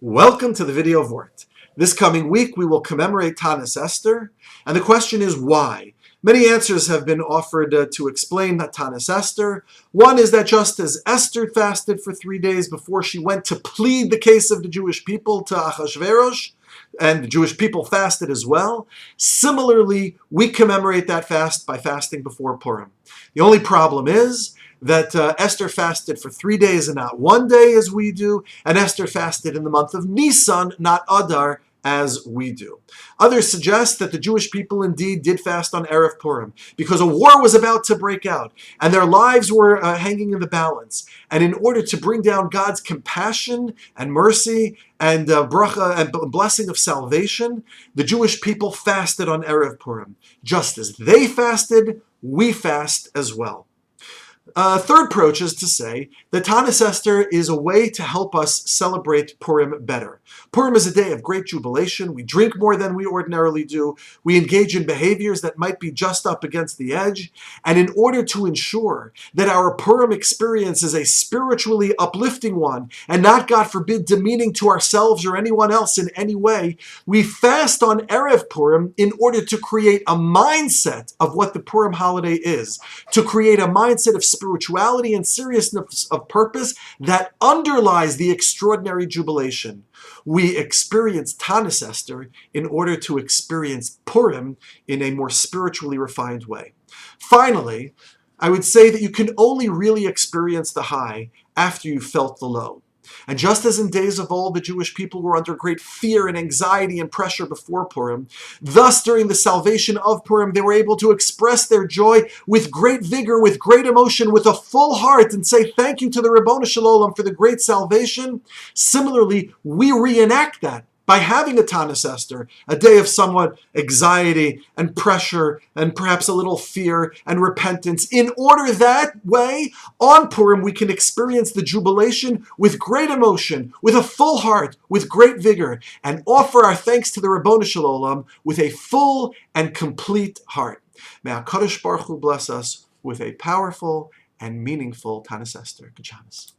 Welcome to the video Vort. This coming week we will commemorate Tanis Esther, and the question is why? Many answers have been offered to explain that Tanis Esther. One is that just as Esther fasted for 3 days before she went to plead the case of the Jewish people to Achashverosh, and the Jewish people fasted as well, similarly we commemorate that fast by fasting before Purim. The only problem is that Esther fasted for 3 days and not 1 day as we do, and Esther fasted in the month of Nisan, not Adar, as we do. Others suggest that the Jewish people indeed did fast on Erev Purim because a war was about to break out and their lives were hanging in the balance. And in order to bring down God's compassion and mercy and bracha and blessing of salvation, the Jewish people fasted on Erev Purim. Just as they fasted, we fast as well. Third approach is to say that Tanis Esther is a way to help us celebrate Purim better. Purim is a day of great jubilation. We drink more than we ordinarily do. We engage in behaviors that might be just up against the edge. And in order to ensure that our Purim experience is a spiritually uplifting one and not, God forbid, demeaning to ourselves or anyone else in any way, we fast on Erev Purim in order to create a mindset of what the Purim holiday is, to create a mindset of spirituality and seriousness of purpose that underlies the extraordinary jubilation. We experience Tanis Esther in order to experience Purim in a more spiritually refined way. Finally, I would say that you can only really experience the high after you've felt the low. And just as in days of old, the Jewish people were under great fear and anxiety and pressure before Purim, thus during the salvation of Purim, they were able to express their joy with great vigor, with great emotion, with a full heart, and say thank you to the Ribono Shel Olam for the great salvation. Similarly, we reenact that by having a Tanis Esther, a day of somewhat anxiety and pressure and perhaps a little fear and repentance, in order that way, on Purim, we can experience the jubilation with great emotion, with a full heart, with great vigor, and offer our thanks to the Ribono Shel Olam with a full and complete heart. May HaKadosh Baruch Hu bless us with a powerful and meaningful Tanis Esther. Good Shabbos.